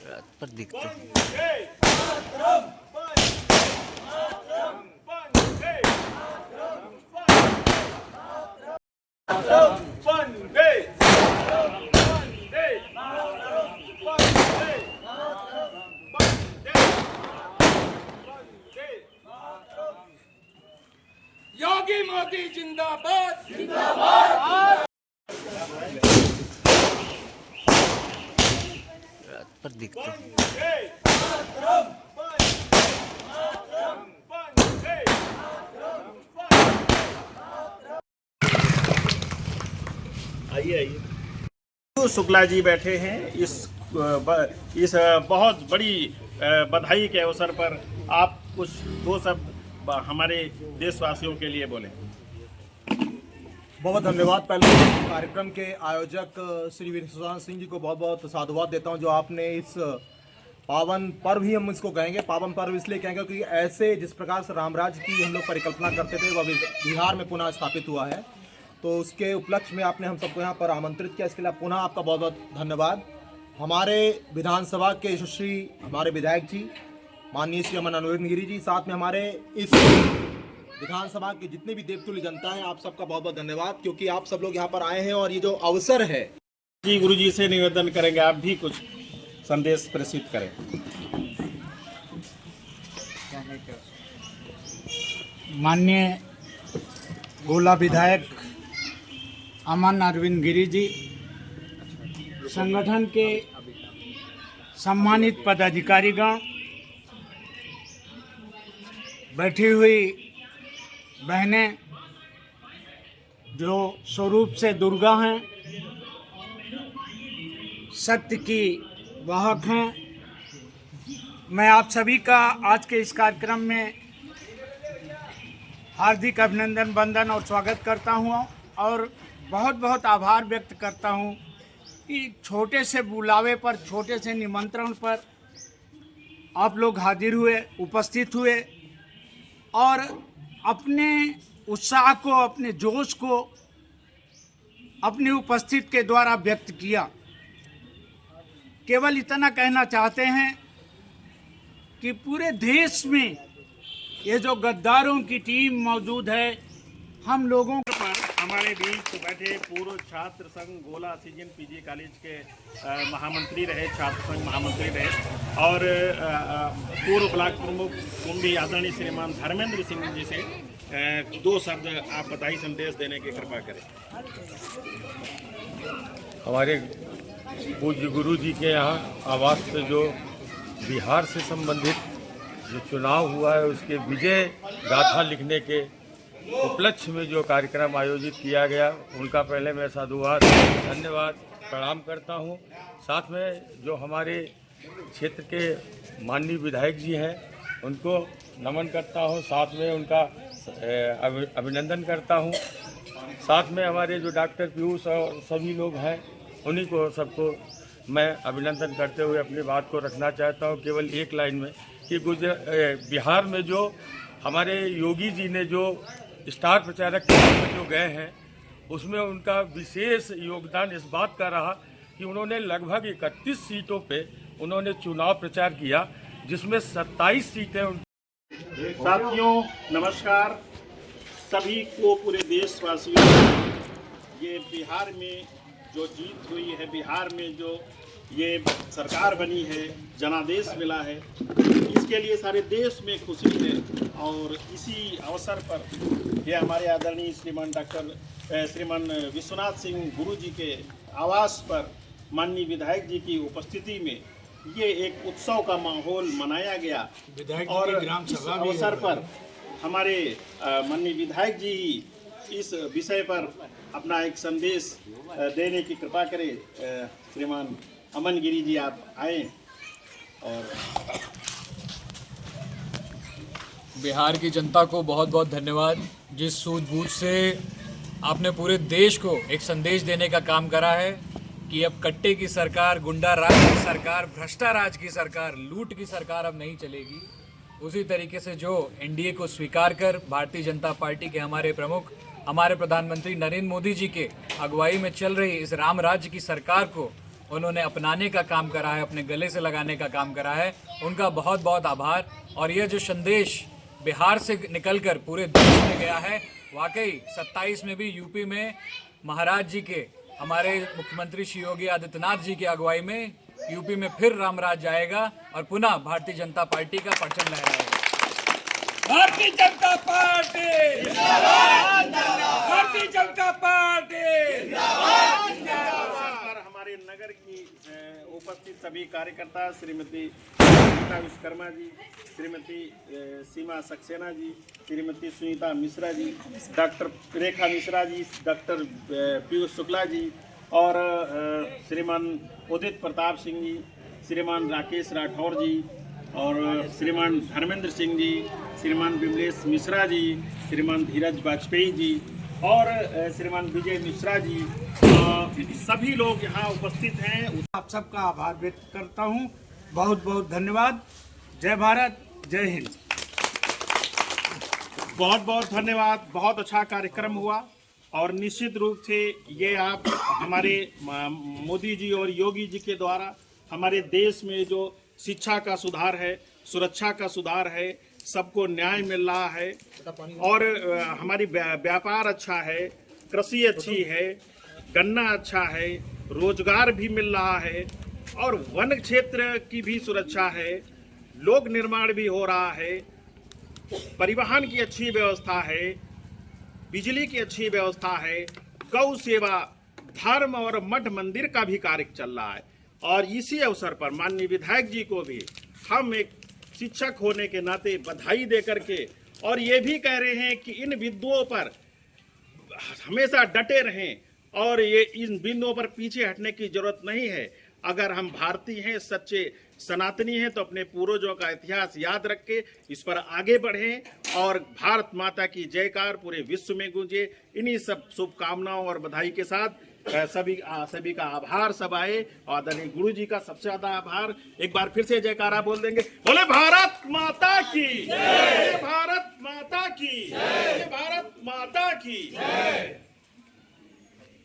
रात पर दिखते हैं। योगी मोदी जिंदाबाद। रात पर दिखते हैं। आइए आइए। शुक्ला जी बैठे हैं इस बहुत बड़ी बधाई के अवसर पर आप कुछ दो शब्द हमारे देशवासियों के लिए बोलें। बहुत धन्यवाद। पहले कार्यक्रम के आयोजक श्री विश्वनाथ सिंह जी को बहुत बहुत साधुवाद देता हूं, जो आपने इस पावन पर्व ही हम इसको कहेंगे, पावन पर्व इसलिए कहेंगे क्योंकि ऐसे जिस प्रकार से रामराज की हम लोग परिकल्पना करते थे वह बिहार में पुनः स्थापित हुआ है, तो उसके उपलक्ष्य में आपने हम सबको यहाँ पर आमंत्रित किया, इसके लिए पुनः आपका बहुत बहुत धन्यवाद। हमारे विधानसभा के यशस्वी हमारे विधायक जी माननीय श्री अमन अरविंद गिरी जी, साथ में हमारे इस विधानसभा की जितने भी देवतुल्य जनता है, आप सबका बहुत बहुत धन्यवाद, क्योंकि आप सब लोग यहाँ पर आए हैं और ये जो अवसर है। जी गुरु जी से निवेदन करेंगे आप भी कुछ संदेश प्रेषित करें। माननीय गोला विधायक अमन अरविंद गिरी जी, संगठन के सम्मानित पदाधिकारीगण, बैठी हुई बहनें जो स्वरूप से दुर्गा हैं, सत्य की वाहक हैं, मैं आप सभी का आज के इस कार्यक्रम में हार्दिक अभिनंदन, वंदन और स्वागत करता हूं और बहुत बहुत आभार व्यक्त करता हूं कि छोटे से बुलावे पर, छोटे से निमंत्रण पर आप लोग हाजिर हुए, उपस्थित हुए और अपने उत्साह को, अपने जोश को अपनी उपस्थिति के द्वारा व्यक्त किया। केवल इतना कहना चाहते हैं कि पूरे देश में ये जो गद्दारों की टीम मौजूद है, हम लोगों पर हमारे बीच बैठे पूर्व छात्र संघ गोला सीजन पीजी कॉलेज के महामंत्री रहे, छात्र संघ महामंत्री रहे और पूर्व ब्लॉक प्रमुख कुंभी आदरणीय श्रीमान धर्मेंद्र सिंह जी से दो शब्द आप बधाई संदेश देने की कृपा करें। हमारे पूज्य गुरु जी के यहाँ आवास पे जो बिहार से संबंधित जो चुनाव हुआ है उसके विजय गाथा लिखने के उपलक्ष्य में जो कार्यक्रम आयोजित किया गया, उनका पहले मैं साधुवाद, धन्यवाद, प्रणाम करता हूं। साथ में जो हमारे क्षेत्र के माननीय विधायक जी हैं उनको नमन करता हूं, साथ में उनका अभिनंदन करता हूं। साथ में हमारे जो डॉक्टर पीयूष और सभी लोग हैं उन्हीं को सबको मैं अभिनंदन करते हुए अपनी बात को रखना चाहता हूं केवल एक लाइन में कि बिहार में जो हमारे योगी जी ने जो स्टार प्रचारक के रूप में जो गए हैं, उसमें उनका विशेष योगदान इस बात का रहा कि उन्होंने लगभग 31 सीटों पे उन्होंने चुनाव प्रचार किया, जिसमें 27 सीटें साथियों नमस्कार सभी को, पूरे देशवासियों को। ये बिहार में जो जीत हुई है, बिहार में जो ये सरकार बनी है, जनादेश मिला है, इसके लिए सारे देश में खुशी है। और इसी अवसर पर ये हमारे आदरणीय श्रीमान विश्वनाथ सिंह गुरु जी के आवास पर माननीय विधायक जी की उपस्थिति में ये एक उत्सव का माहौल मनाया गया और इस अवसर पर हमारे माननीय विधायक जी इस विषय पर अपना एक संदेश देने की कृपा करें। श्रीमान अमन गिरी जी आप आए और बिहार की जनता को बहुत बहुत धन्यवाद, जिस सूझबूझ से आपने पूरे देश को एक संदेश देने का काम करा है कि अब कट्टे की सरकार, गुंडा राज की सरकार, भ्रष्टाराज की सरकार, लूट की सरकार अब नहीं चलेगी। उसी तरीके से जो एनडीए को स्वीकार कर भारतीय जनता पार्टी के हमारे प्रमुख हमारे प्रधानमंत्री नरेंद्र मोदी जी के अगुवाई में चल रही इस राम राज्य की सरकार को उन्होंने अपनाने का काम करा है, अपने गले से लगाने का काम करा है, उनका बहुत बहुत आभार। और यह जो संदेश बिहार से निकलकर पूरे देश में गया है, वाकई 27 में भी यूपी में महाराज जी के, हमारे मुख्यमंत्री श्री योगी आदित्यनाथ जी की अगुवाई में यूपी में फिर राम राज्य आएगा और पुनः भारतीय जनता पार्टी का परचम लहराएगा। Bharatiya Janata party, Bharatiya Janata party. हमारे नगर की उपस्थित सभी कार्यकर्ता, श्रीमती गीता विश्वकर्मा जी, श्रीमती सीमा सक्सेना जी, श्रीमती सुनीता मिश्रा जी, डॉक्टर रेखा मिश्रा जी, डॉक्टर पीयूष शुक्ला जी और श्रीमान उदित प्रताप सिंह जी, श्रीमान राकेश राठौर जी और श्रीमान धर्मेंद्र सिंह जी, श्रीमान विमलेश मिश्रा जी, श्रीमान धीरज वाजपेयी जी और श्रीमान विजय मिश्रा जी, सभी लोग यहाँ उपस्थित हैं। आप सबका आभार व्यक्त करता हूँ। बहुत बहुत धन्यवाद। जय भारत, जय हिंद। बहुत बहुत धन्यवाद। बहुत अच्छा कार्यक्रम हुआ और निश्चित रूप से ये आप हमारे मोदी जी और योगी जी के द्वारा हमारे देश में जो शिक्षा का सुधार है, सुरक्षा का सुधार है, सबको न्याय मिल रहा है और हमारी व्यापार अच्छा है, कृषि अच्छी है, गन्ना अच्छा है, रोजगार भी मिल रहा है और वन क्षेत्र की भी सुरक्षा है, लोक निर्माण भी हो रहा है, परिवहन की अच्छी व्यवस्था है, बिजली की अच्छी व्यवस्था है, गौ सेवा, धर्म और मठ मंदिर का भी कार्य चल रहा है। और इसी अवसर पर माननीय विधायक जी को भी हम एक शिक्षक होने के नाते बधाई दे करके और ये भी कह रहे हैं कि इन बिंदुओं पर हमेशा डटे रहें और ये इन बिंदुओं पर पीछे हटने की जरूरत नहीं है। अगर हम भारतीय हैं, सच्चे सनातनी हैं, तो अपने पूर्वजों का इतिहास याद रख के इस पर आगे बढ़ें और भारत माता की जयकार पूरे विश्व में गूंजे। इन्हीं सब शुभकामनाओं और बधाई के साथ सभी का आभार सब आए और आदरणीय गुरु जी का सबसे ज्यादा आभार। एक बार फिर से जयकारा बोल देंगे, बोले भारत माता की जय, भारत माता की जय, भारत माता की जय।